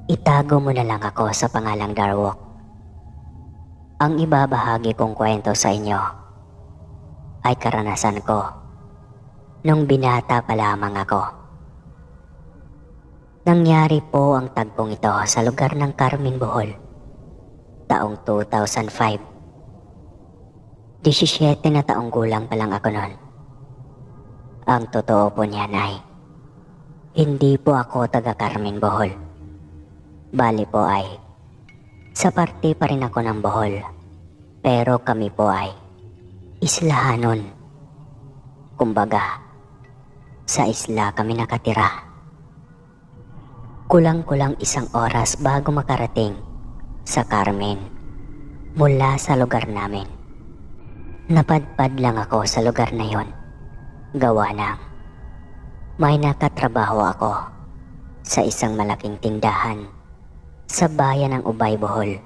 Itago mo na lang ako sa pangalang Darwok. Ang ibabahagi kong kwento sa inyo ay karanasan ko nung binata pa lamang ako. Nangyari po ang tagpong ito sa lugar ng Carmen, Bohol, taong 2005. 17 na taong gulang pa lang ako noon. Ang totoo po niyan ay hindi po ako taga Carmen, Bohol. Bali po ay sa parte pa rin ako ng Bohol, pero kami po ay islahanon. Kumbaga, sa isla kami nakatira. Kulang-kulang 1 oras bago makarating sa Carmen mula sa lugar namin. Napadpad lang ako sa lugar na yon, gawa ng may nakatrabaho ako sa isang malaking tindahan sa bayan ng Ubay, Bohol.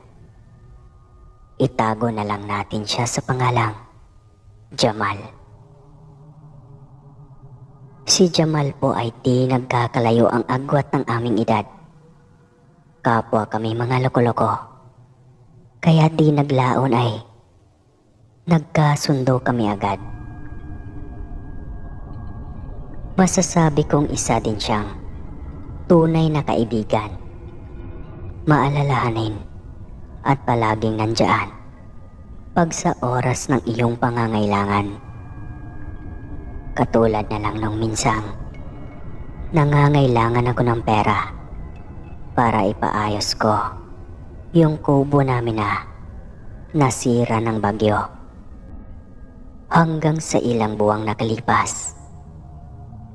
Itago na lang natin siya sa pangalang Jamal. Si Jamal po ay di nagkakalayo ang agwat ng aming edad. Kapwa kami mga loko-loko, kaya di naglaon ay nagkasundo kami agad. Masasabi kong isa din siyang tunay na kaibigan, maalalahanin at palaging nandyan pag sa oras ng iyong pangangailangan. Katulad na lang nung minsang nangangailangan ako ng pera para ipaayos ko yung kubo namin na nasira ng bagyo. Hanggang sa ilang buwang nakalipas,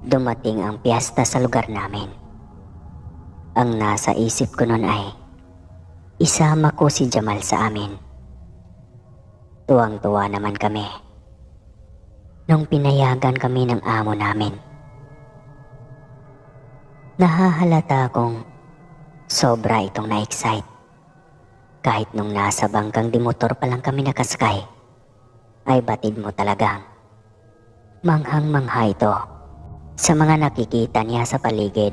dumating ang piyesta sa lugar namin. Ang nasa isip ko noon ay isama ko si Jamal sa amin. Tuwang-tuwa naman kami nung pinayagan kami ng amo namin. Nahahalata akong sobra itong na-excite. Kahit nung nasa bangkang di motor pa lang kami nakasakay, ay batid mo talagang manghang-mangha ito sa mga nakikita niya sa paligid.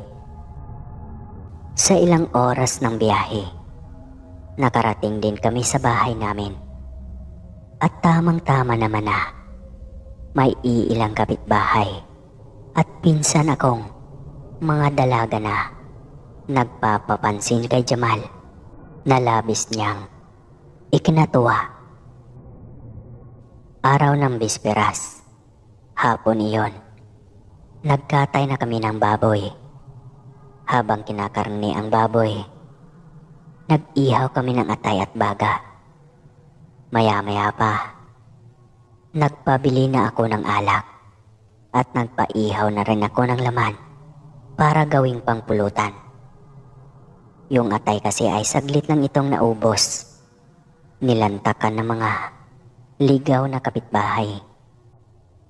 Sa ilang oras ng biyahe, nakarating din kami sa bahay namin. At tamang-tama naman na may iilang kapitbahay at pinsan akong mga dalaga na nagpapapansin kay Jamal na labis niyang ikinatuwa. Araw ng bisperas, hapon iyon, nagkatay na kami ng baboy. Habang kinakarni ang baboy, nag-ihaw kami ng atay at baga. Maya-maya pa, nagpabili na ako ng alak at nagpaihaw na rin ako ng laman para gawing pangpulutan. Yung atay kasi ay saglit lang itong naubos. Nilantakan ng mga ligaw na kapitbahay.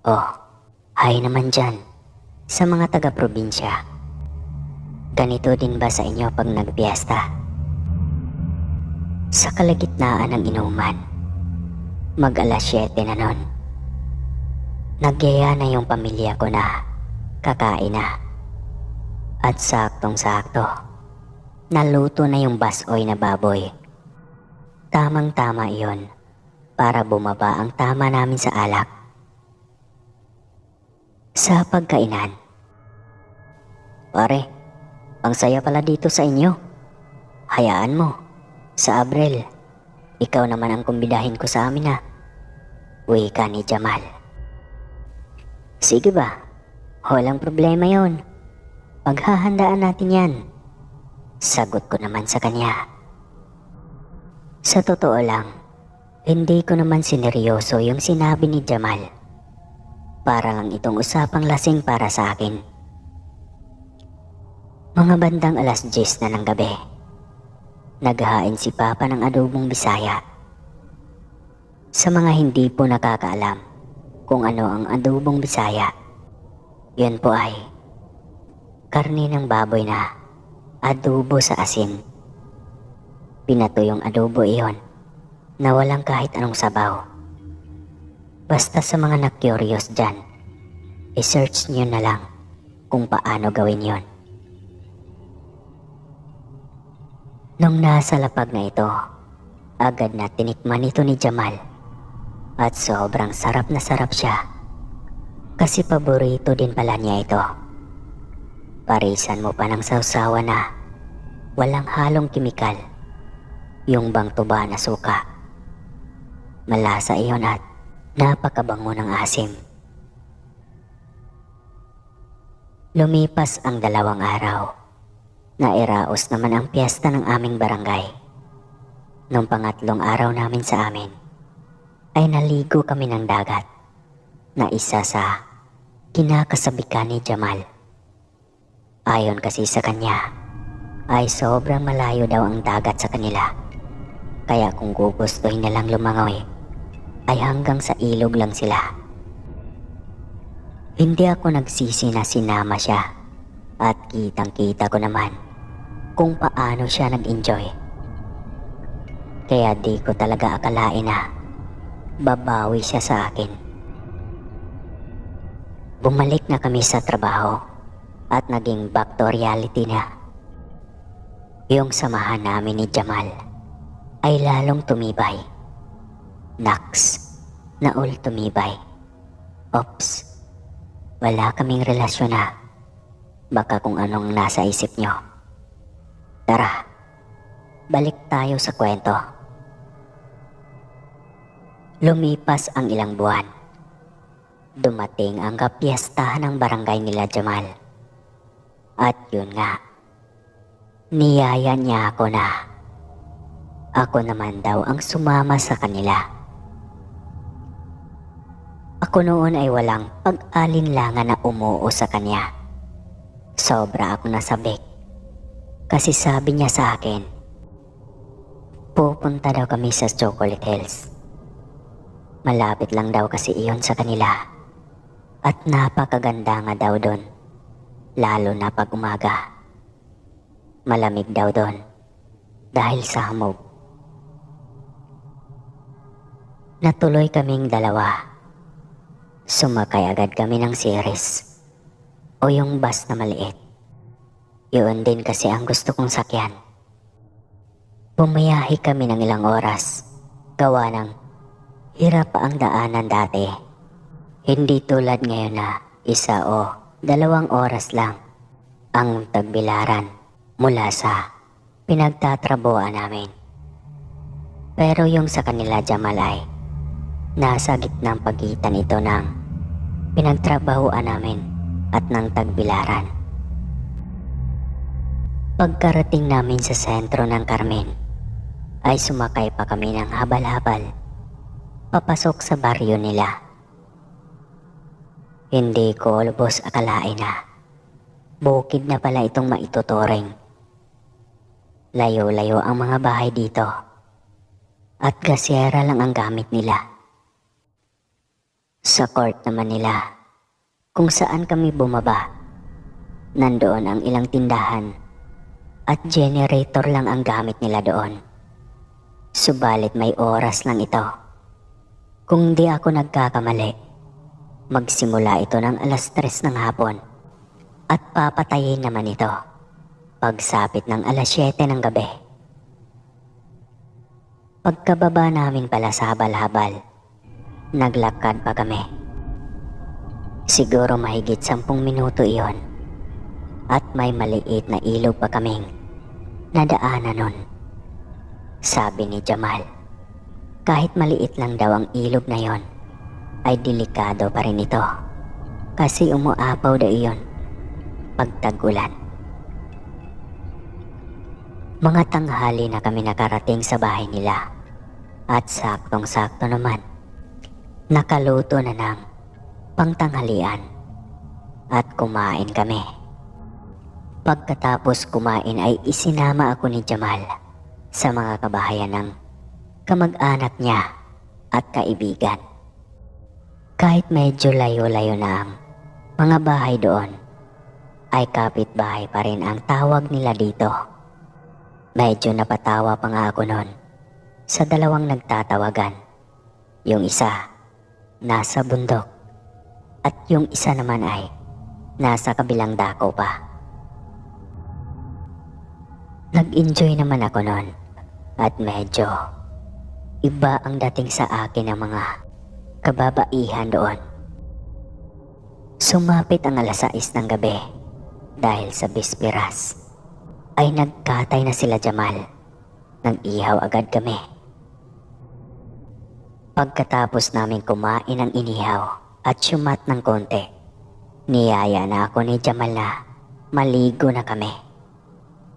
Oh, hay naman dyan sa mga taga-probinsya. Ganito din ba sa inyo pag nagpiesta? Sa kalagitnaan ng inuman, mag-alas 7 na nun, nagyaya na yung pamilya ko na kakain na. At saktong-sakto, naluto na yung basoy na baboy. Tamang-tama iyon para bumaba ang tama namin sa alak. Sa pagkainan, pare, ang saya pala dito sa inyo. Hayaan mo, sa Abril, ikaw naman ang kumbidahin ko sa amin na. Wika ni Jamal. Sige ba, walang problema yon. Paghahandaan natin yan. Sagot ko naman sa kanya. Sa totoo lang, hindi ko naman sineryoso yung sinabi ni Jamal. Para lang itong usapang lasing para sa akin. Mga bandang alas 10 na ng gabi, naghahain si Papa ng adobong Bisaya. Sa mga hindi po nakakaalam kung ano ang adobong Bisaya, yun po ay karne ng baboy na adobo sa asin. Pinato yung adobo iyon na walang kahit anong sabaw. Basta sa mga na-curious dyan, i-search nyo na lang kung paano gawin yon. Nung nasa lapag na ito, agad na tinikman ito ni Jamal at sobrang sarap na sarap siya kasi paborito din pala niya ito. Parisan mo pa ng sausawa na walang halong kimikal, yung bang tuba na suka. Malasa iyon at napakabango ng asim. Lumipas ang 2 araw. Nairaos naman ang piyesta ng aming barangay. Nung pangatlong araw namin sa amin, ay naligo kami ng dagat na isa sa kinakasabikan ni Jamal. Ayon kasi sa kanya, ay sobrang malayo daw ang dagat sa kanila. Kaya kung gugustuhin nilang lumangoy, ay hanggang sa ilog lang sila. Hindi ako nagsisi na sinama siya at kitang-kita ko naman kung paano siya nag-enjoy. Kaya di ko talaga akalain na babawi siya sa akin. Bumalik na kami sa trabaho at naging back to reality na. Yung samahan namin ni Jamal ay lalong tumibay. Naks, na all tumibay. Ops, wala kaming relasyon na. Baka kung anong nasa isip nyo. Tara, balik tayo sa kwento. Lumipas ang ilang buwan. Dumating ang kapiestahan ng barangay nila Jamal. At yun nga, niyaya niya ako na ako naman daw ang sumama sa kanila. Ako noon ay walang pag-alinlangan na umuo sa kanya. Sobra ako nasabik. Kasi sabi niya sa akin, pupunta daw kami sa Chocolate Hills. Malapit lang daw kasi iyon sa kanila. At napakaganda nga daw doon. Lalo na pag umaga. Malamig daw doon. Dahil sa hamog. Natuloy kaming dalawa. Sumakay agad kami ng series o yung bus na maliit. Yun din kasi ang gusto kong sakyan. Bumiyahe kami ng ilang oras. Gawa ng hirap pa ang daanan dati. Hindi tulad ngayon na 1 o 2 oras lang ang tagbilaran mula sa pinagtatrabuhan namin. Pero yung sa kanila Jamal ay nasa gitnang pagitan ito ng pinagtrabahuan namin at ng tagbilaran. Pagkarating namin sa sentro ng Carmen, ay sumakay pa kami ng habal-habal papasok sa baryo nila. Hindi ko lubos akalain na bukid na pala itong maituturing. Layo-layo ang mga bahay dito at gasyera lang ang gamit nila. Sa court naman nila, kung saan kami bumaba, nandoon ang ilang tindahan at generator lang ang gamit nila doon. Subalit may oras lang ito. Kung di ako nagkakamali, magsimula ito ng 3:00 ng hapon at papatayin naman ito pagsapit ng 7:00 ng gabi. Pagkababa namin pala sa habal-habal, naglakad pa kami. Siguro mahigit 10 minuto iyon at may maliit na ilog pa kaming nadaanan nun. Sabi ni Jamal, kahit maliit lang daw ang ilog na yon, ay delikado pa rin ito kasi umuapaw daw iyon pag tag-ulan. Mga tanghali na kami nakarating sa bahay nila at saktong-sakto naman nakaluto na ng pangtanghalian at kumain kami. Pagkatapos kumain ay isinama ako ni Jamal sa mga kabahayan ng kamag-anak niya at kaibigan. Kahit medyo layo-layo na ang mga bahay doon, ay kapitbahay pa rin ang tawag nila dito. Medyo napatawa pa nga ako noon sa 2 nagtatawagan. Yung isa nasa bundok at yung isa naman ay nasa kabilang dako pa. Nag-enjoy naman ako noon at medyo iba ang dating sa akin ng mga kababaihan doon. Sumapit ang 6:00 ng gabi dahil sa bisperas ay nagkatay na sila Jamal. Nag-ihaw agad kami. Pagkatapos namin kumain ng inihaw at syumat ng konti, niyaya na ako ni Jamal na maligo na kami.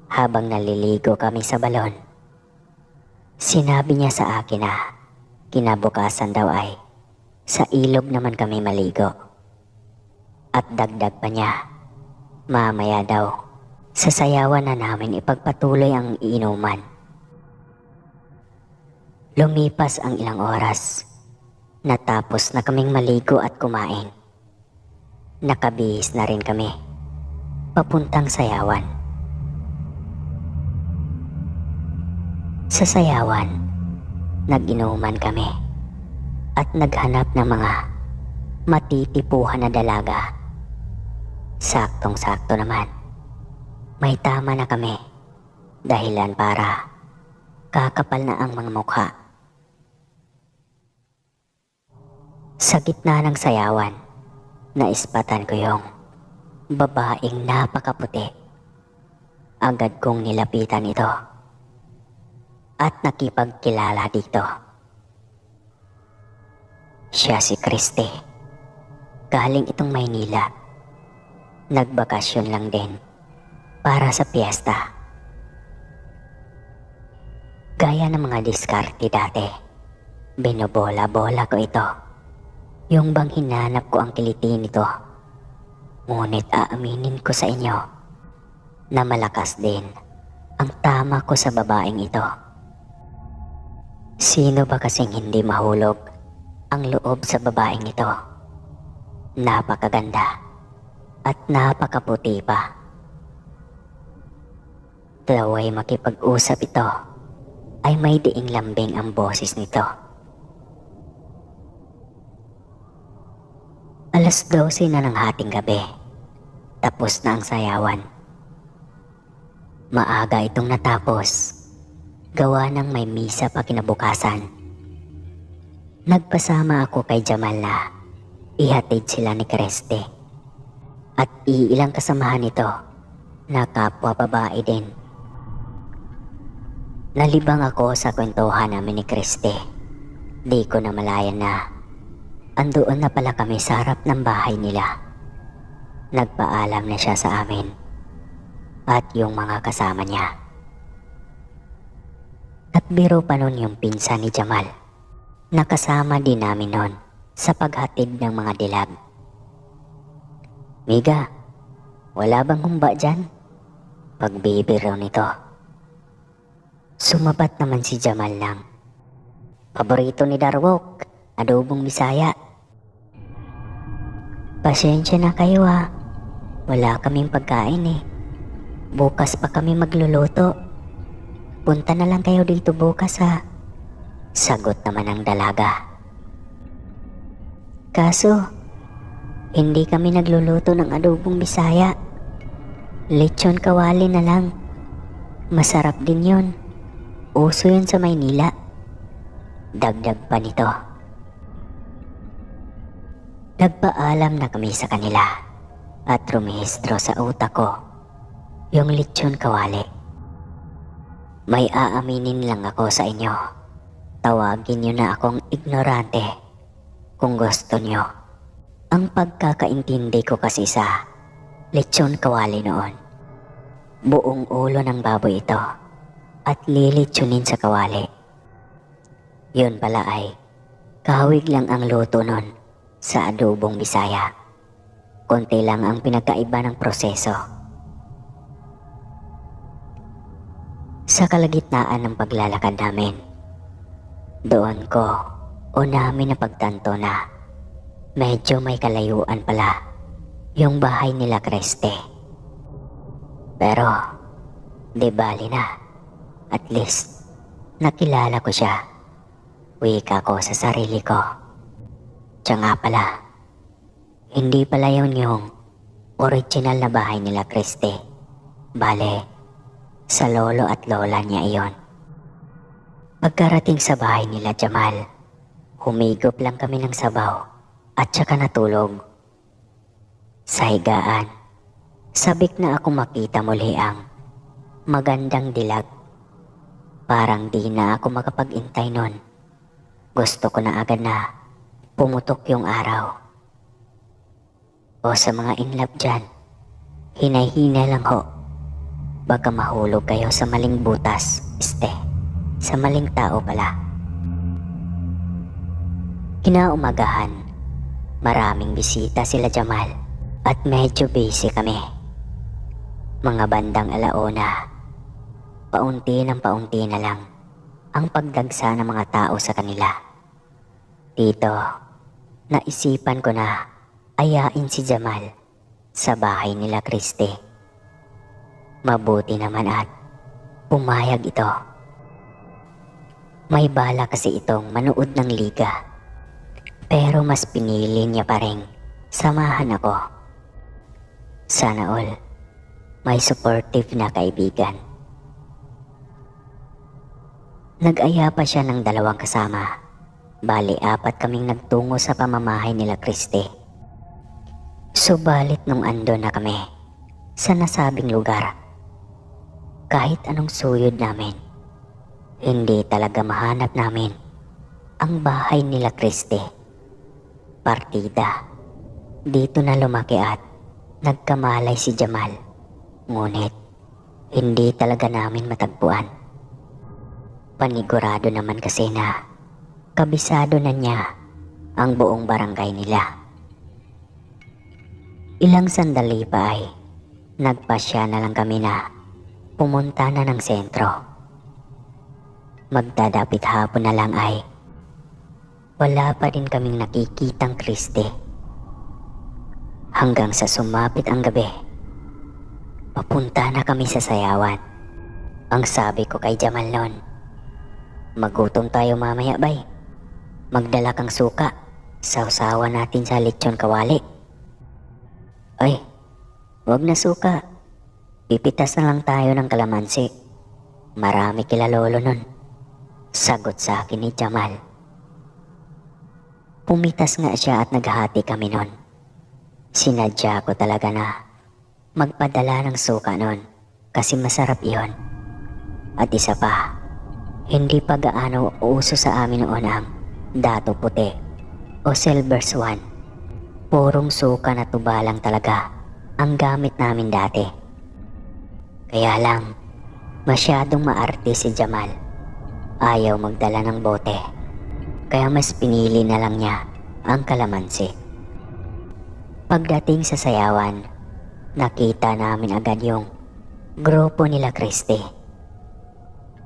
Habang naliligo kami sa balon, sinabi niya sa akin na kinabukasan daw ay sa ilog naman kami maligo. At dagdag pa niya, mamaya daw sasayawan na namin ipagpatuloy ang iinuman. Lumipas ang ilang oras, natapos na kaming maligo at kumain. Nakabihis na rin kami, papuntang sayawan. Sa sayawan, nag-inuman kami at naghanap ng mga matitipuhan na dalaga. Saktong-sakto naman, may tama na kami, dahilan para kakapal na ang mga mukha. Sa gitna ng sayawan, naispatan ko yung babaeng napakaputi. Agad kong nilapitan ito at nakipagkilala dito. Siya si Christy. Galing itong Maynila. Nagbakasyon lang din para sa piyesta. Gaya ng mga diskarte dati, binobola-bola ko ito. Yung bang hinanap ko ang kiliti nito. Ngunit aaminin ko sa inyo na malakas din ang tama ko sa babaeng ito. Sino ba kasing hindi mahulog ang loob sa babaeng ito? Napakaganda at napakaputi pa. Laway makipag-usap ito ay may diing lambing ang boses nito. 12:00 na ng hating gabi. Tapos na ang sayawan. Maaga itong natapos. Gawa ng may misa pa kinabukasan. Nagpasama ako kay Jamal na ihatid sila ni Christy. At iilang kasamahan nito na kapwa babae din. Nalibang ako sa kwentuhan namin ni Christy. Di ko na malayan na andoon na pala kami sa harap ng bahay nila. Nagpaalam na siya sa amin at yung mga kasama niya. At biro pa nun yung pinsan ni Jamal. Nakasama din namin nun sa paghatid ng mga dilag. Miga, wala bang humba dyan? Pagbibiro nito. Sumapat naman si Jamal ng paborito ni Darwok, adobong Bisaya. Pasensya na kayo ha. Wala kaming pagkain eh. Bukas pa kami magluluto. Punta na lang kayo dito bukas ha. Sagot naman ng dalaga. Kaso, hindi kami nagluluto ng adobong Bisaya. Lechon kawali na lang. Masarap din yun. Uso yun sa Maynila. Dagdag pa nito. Nagpaalam na kami sa kanila at rumehistro sa utak ko yung lechon kawali. May aaminin lang ako sa inyo. Tawagin niyo na akong ignorante kung gusto niyo. Ang pagkakaintindi ko kasi sa lechon kawali noon, buong ulo ng baboy ito at lilitsunin sa kawali. Yun pala ay kahawig lang ang luto nun sa adobong Bisaya. Konti lang ang pinagkaiba ng proseso. Sa kalagitnaan ng paglalakad namin, doon ko o namin napagtanto na medyo may kalayuan pala yung bahay nila Christy. Pero, di bali na. At least, nakilala ko siya. Wika ko sa sarili ko. Siya nga pala, hindi pala yun yung original na bahay nila Christy. Bale, Sa lolo at lola niya iyon. Pagkarating sa bahay nila Jamal, humigop lang kami ng sabaw at saka natulog. Sa higaan, sabik na ako makita muli ang magandang dilag. Parang di na ako makapag-intay nun. Gusto ko na agad na pumutok yung araw. O sa mga inlove dyan, hinay-hina lang ho. Baka mahulog kayo sa maling butas, sa maling tao pala. Kinaumagahan, maraming bisita sila Jamal at medyo busy kami. Mga bandang alauna, paunti na lang ang pagdagsa ng mga tao sa kanila. Dito, naisipan ko na ayain si Jamal sa bahay nila Christy. Mabuti naman at pumayag ito. May bala kasi itong manood ng liga, pero mas pinili niya pa rin samahan ako. Sana all may supportive na kaibigan. Nag-aya pa siya ng 2 kasama. Bali 4 kaming nagtungo sa pamamahay nila Christy. Subalit nung ando na kami sa nasabing lugar, kahit anong suyod namin, hindi talaga mahanap namin ang bahay nila Christy. Partida. Dito na lumaki at nagkamalay si Jamal. Ngunit hindi talaga namin matagpuan. Panigurado naman kasi na kabisado na niya ang buong barangay nila. Ilang sandali pa ay nagpasya na lang kami na pumunta na ng sentro. Magdadapit hapon na lang ay wala pa rin kaming nakikitang Christy. Hanggang sa sumapit ang gabi, papunta na kami sa sayawan. Ang sabi ko kay Jamal noon, magutom tayo mamaya bay. Magdala kang suka, sausawan natin sa lechon kawali. Ay, wag na suka. Pipitas na lang tayo ng kalamansi. Marami kila lolo nun. Sagot sa akin ni Jamal. Pumitas nga siya at naghati kami nun. Sinadya ko talaga na magpadala ng suka nun kasi masarap iyon. At isa pa, hindi pa gaano uso sa amin noon ang dato puti o silver swan. Purong suka na tuba lang talaga ang gamit namin dati. Kaya lang, masyadong maarte si Jamal. Ayaw magdala ng bote, kaya mas pinili na lang niya ang kalamansi. Pagdating sa sayawan, nakita namin agad yung grupo nila Christy.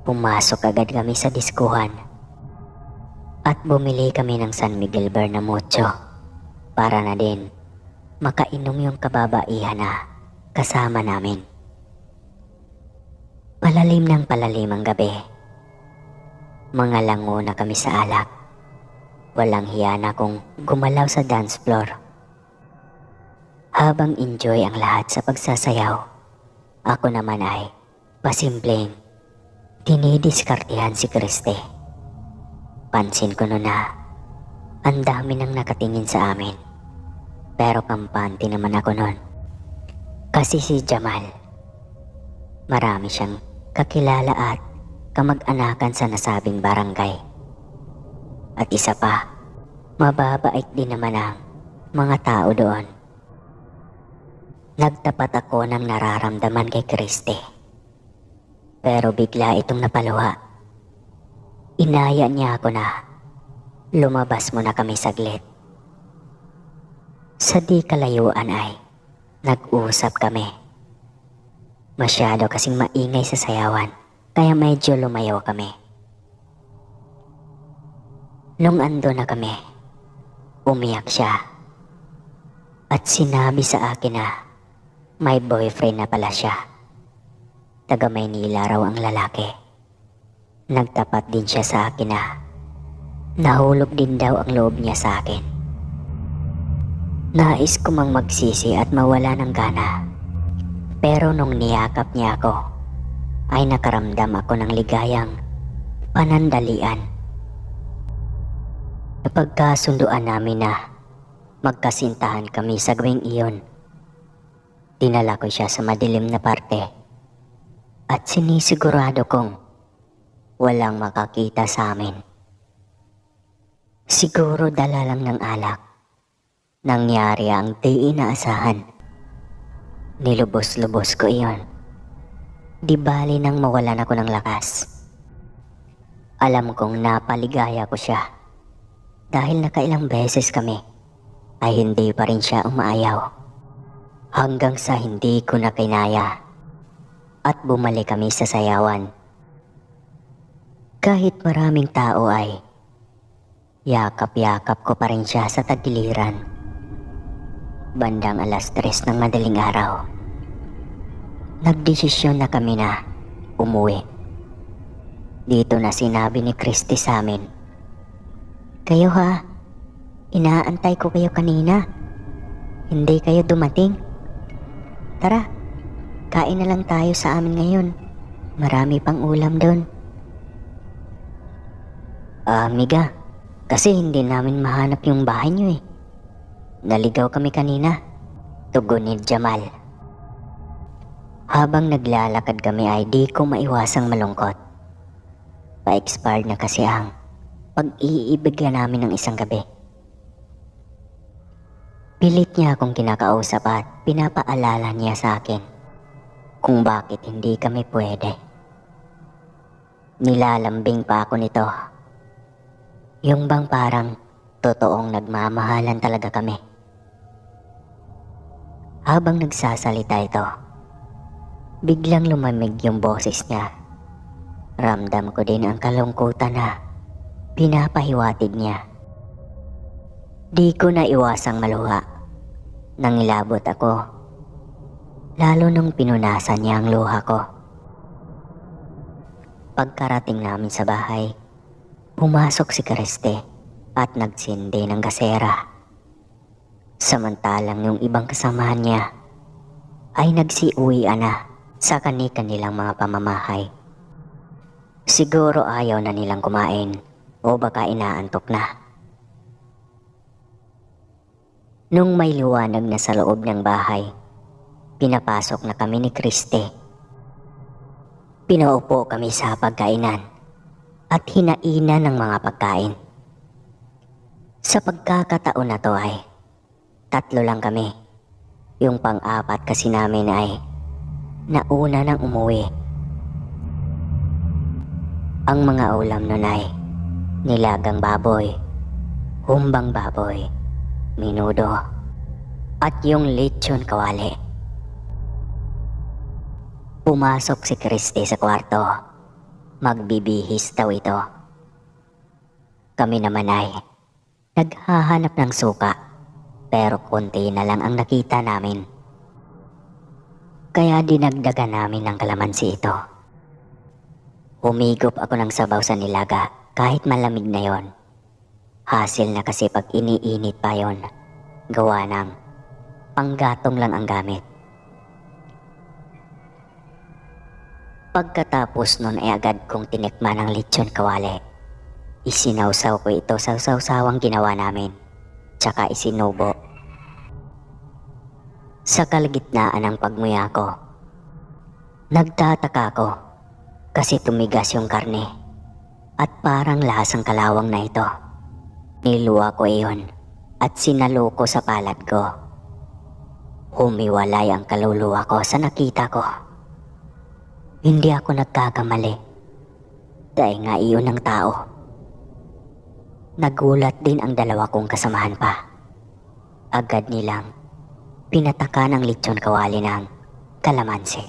Pumasok agad kami sa diskuhan at bumili kami ng San Miguel Bernamucho para na din makainom yung kababaihan na kasama namin. Palalim ng palalim ang gabi. Mga lango na kami sa alak. Walang hiya na kung gumalaw sa dance floor. Habang enjoy ang lahat sa pagsasayaw, ako naman ay pasimpleng dinidiskartehan si Christy. Pansin ko noon na ang dami nang nakatingin sa amin. Pero kampante naman ako noon. Kasi si Jamal, marami siyang kakilala at kamag-anakan sa nasabing barangay. At isa pa, mababait din naman ang mga tao doon. Nagtapat ako ng nararamdaman kay Christy. Pero bigla itong napaluha. Inaya niya ako na lumabas muna kami saglit. Sa di kalayuan ay nag-usap kami. Masyado kasing maingay sa sayawan, kaya medyo lumayo kami. Nung ando na kami, umiyak siya at sinabi sa akin na may boyfriend na pala siya. Taga Maynila raw ang lalaki. Nagtapat din siya sa akin na nahulog din daw ang loob niya sa akin. Nais ko mang magsisi at mawala ng gana. Pero nung niyakap niya ako, ay nakaramdam ako ng ligayang panandalian. Napagkasunduan namin na magkasintahan kami sa gawing iyon. Dinala ko siya sa madilim na parte at sinisigurado kong walang makakita sa amin. Siguro dala lang ng alak. Nangyari ang di inaasahan. Nilubos-lubos ko iyon. Di bali nang mawalan ako ng lakas. Alam kong napaligaya ko siya dahil nakailang beses kami ay hindi pa rin siya umaayaw. Hanggang sa hindi ko na kinaya at bumalik kami sa sayawan. Kahit maraming tao ay yakap-yakap ko pa rin siya sa tagiliran. Bandang 3:00 ng madaling araw, nagdesisyon na kami na umuwi. Dito na sinabi ni Christy sa amin, "Kayo ha, inaantay ko kayo kanina. Hindi kayo dumating. Tara, kain na lang tayo sa amin ngayon. Marami pang ulam doon." Amiga, kasi hindi namin mahanap yung bahay niyo eh. Naligaw kami kanina, tugon ni Jamal. Habang naglalakad kami ay di ko maiwasang malungkot. Pa-expired na kasi ang pag-iibigyan namin ng isang gabi. Pilit niya akong kinakausap at pinapaalala niya sa akin kung bakit hindi kami pwede. Nilalambing pa ako nito. Yung bang parang totoong nagmamahalan talaga kami. Habang nagsasalita ito, biglang lumamig yung boses niya. Ramdam ko din ang kalungkutan na pinapahiwatig niya. Di ko na iwasang maluha. Nangilabot ako, lalo nung pinunasan niya ang luha ko. Pagkarating namin sa bahay, pumasok si Christy at nagsindi ng gasera. Samantalang yung ibang kasamahan niya ay nagsiuwian na sa kani-kanilang mga pamamahay. Siguro ayaw na nilang kumain o baka inaantok na. Nung may liwanag na sa loob ng bahay, pinapasok na kami ni Christy. Pinaupo kami sa pagkainan at hinainan ng mga pagkain. Sa pagkakataon na to ay 3 lang kami. Yung pang-4 kasi namin ay nauna nang umuwi. Ang mga ulam nun ay nilagang baboy, humbang baboy, menudo, at yung lechon kawali. Pumasok si Christy sa kwarto. Magbibihis daw ito. Kami naman ay naghahanap ng suka, pero konti na lang ang nakita namin. Kaya dinagdagan namin ng kalamansi ito. Humigop ako ng sabaw sa nilaga kahit malamig na yon. Hassle na kasi pag iniinit pa yon. Gawa ng panggatong lang ang gamit. Pagkatapos nun ay agad kong tinikman ang lechon kawali. Isinawsaw ko ito sa sawsawang ginawa namin, tsaka isinubo. Sa kalagitnaan ng pagmuya ko, nagtataka ko kasi tumigas yung karne at parang lasang kalawang na ito. Niluwa ko iyon at sinalo ko sa palad ko. Humiwalay ang kaluluwa ko sa nakita ko. Hindi ako nagkakamali dahil nga iyon ang tao. Nagulat din ang 2 kong kasamahan pa. Agad nilang pinataka ng lechon kawali ng kalamansi.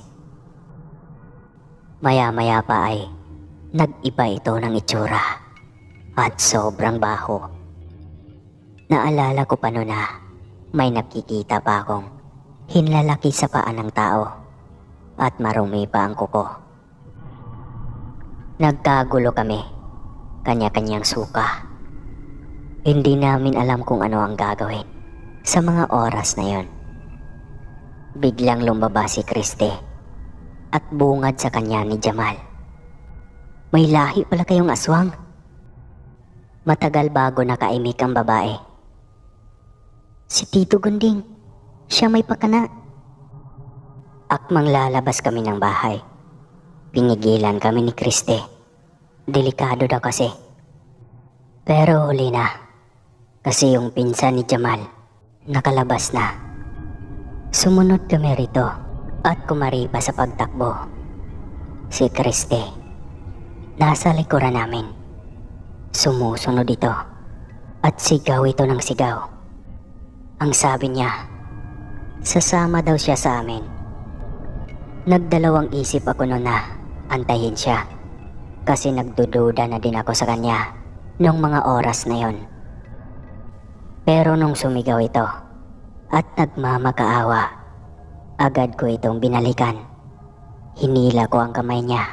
Maya-maya pa ay nag-iba ito ng itsura at sobrang baho. Naalala ko pa noon na may nakikita pa akong hinlalaki sa paa ng tao at marumi pa ang kuko. Nagkagulo kami, kanya-kanyang suka. Hindi namin alam kung ano ang gagawin sa mga oras na yon. Biglang lumabas si Christy at bungad sa kanya ni Jamal. May lahi pala kayong aswang. Matagal bago nakaimik ang babae. Si Tito Gunding, siya may pakana. Akmang lalabas kami ng bahay. Pinigilan kami ni Christy. Delikado daw kasi. Pero huli na. Kasi yung pinsan ni Jamal, nakalabas na. Sumunod kami rito at kumaripa sa pagtakbo. Si Christy, nasa likuran namin. Sumusunod ito at sigaw ito ng sigaw. Ang sabi niya, sasama daw siya sa amin. Nagdalawang isip ako noon na antayin siya kasi nagdududa na din ako sa kanya nung mga oras na yon. Pero nung sumigaw ito at nagmamakaawa, agad ko itong binalikan. Hinila ko ang kamay niya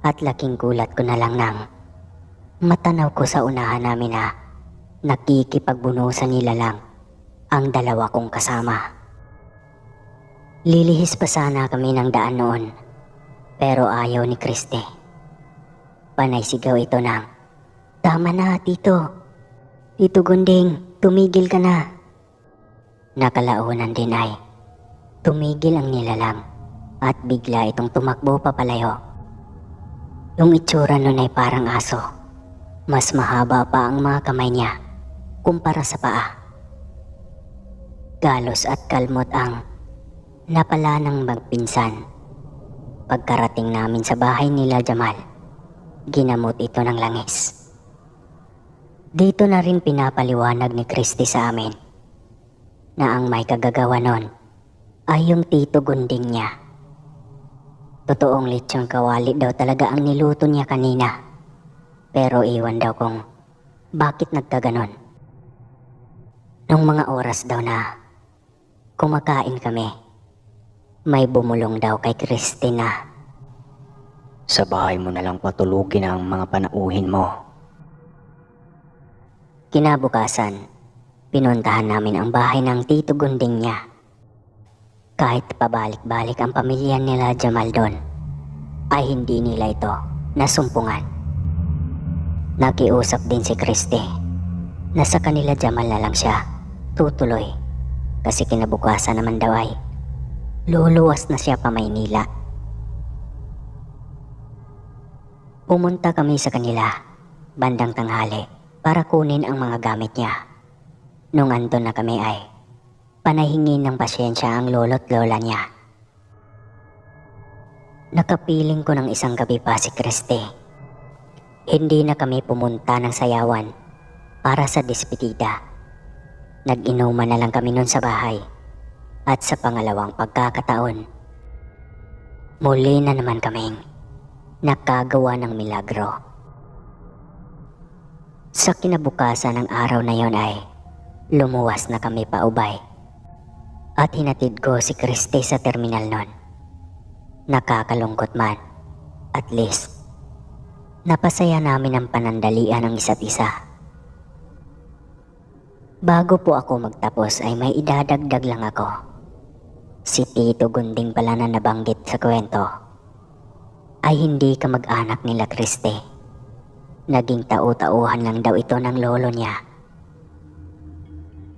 at laking gulat ko na lang nang matanaw ko sa unahan namin na nakikipagbunusan nila lang ang dalawa kong kasama. Lilihis pa sana kami ng daan noon, pero ayaw ni Christy. Panay sigaw ito ng, "Tama na, Tito. Tito Gunding, tumigil ka na." Nakalaunan din ay tumigil ang nilalang at bigla itong tumakbo papalayo. Yung itsura nun ay parang aso. Mas mahaba pa ang mga kamay niya kumpara sa paa. Galos at kalmot ang napala ng magpinsan. Pagkarating namin sa bahay nila Jamal, ginamot ito ng langis. Dito na rin pinapaliwanag ni Christy sa amin na ang may kagagawa nun ay yung Tito Gunding niya. Totoong lechong kawali daw talaga ang niluto niya kanina. Pero iwan daw kung bakit nagkaganon. Nung mga oras daw na kumakain kami, may bumulong daw kay Christina. Sa bahay mo na lang patulugin ang mga panauhin mo. Kinabukasan, pinuntahan namin ang bahay ng Tito Gunding niya. Kahit pabalik-balik ang pamilya nila Jamal doon, ay hindi nila ito nasumpungan. Nakiusap din si Christy na sa kanila Jamal na lang siya tutuloy kasi kinabukasan naman daw ay luluwas na siya pa Maynila. Pumunta kami sa kanila bandang tanghali para kunin ang mga gamit niya. Nung andun na kami ay panahingin ng pasyensya ang lolo't lola niya. Nakapiling ko ng isang gabi pa si Christy. Hindi na kami pumunta ng sayawan para sa despedida. Nag-inuman na lang kami nun sa bahay. At sa pangalawang pagkakataon, muli na naman kaming nakagawa ng milagro. Sa kinabukasan ng araw na yon ay lumuwas na kami pa ubay. At hinatid ko si Christy sa terminal nun. Nakakalungkot man, at least napasaya namin ang panandalian ng isa't isa. Bago po ako magtapos ay may idadagdag lang ako. Si Tito Gunding pala na nabanggit sa kwento ay hindi kamag-anak nila Christy. Naging tau-tauhan lang daw ito ng lolo niya.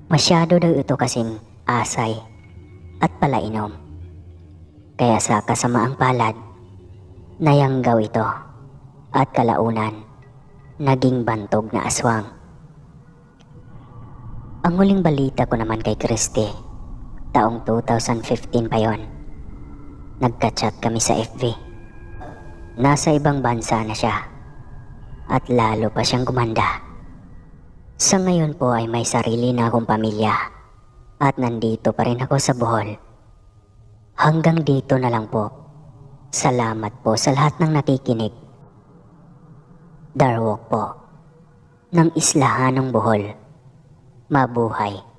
Masyado daw ito kasing asay at palainom. Kaya sa kasamaang palad, nayanggaw ito at kalaunan naging bantog na aswang. Ang huling balita ko naman kay Christy, taong 2015 pa yon. Nagka-chat kami sa FB. Nasa ibang bansa na siya at lalo pa siyang gumanda. Sa ngayon po ay may sarili na akong pamilya at nandito pa rin ako sa Bohol. Hanggang dito na lang po. Salamat po sa lahat ng nakikinig. Darwok po ng Islahan ng Bohol. Mabuhay.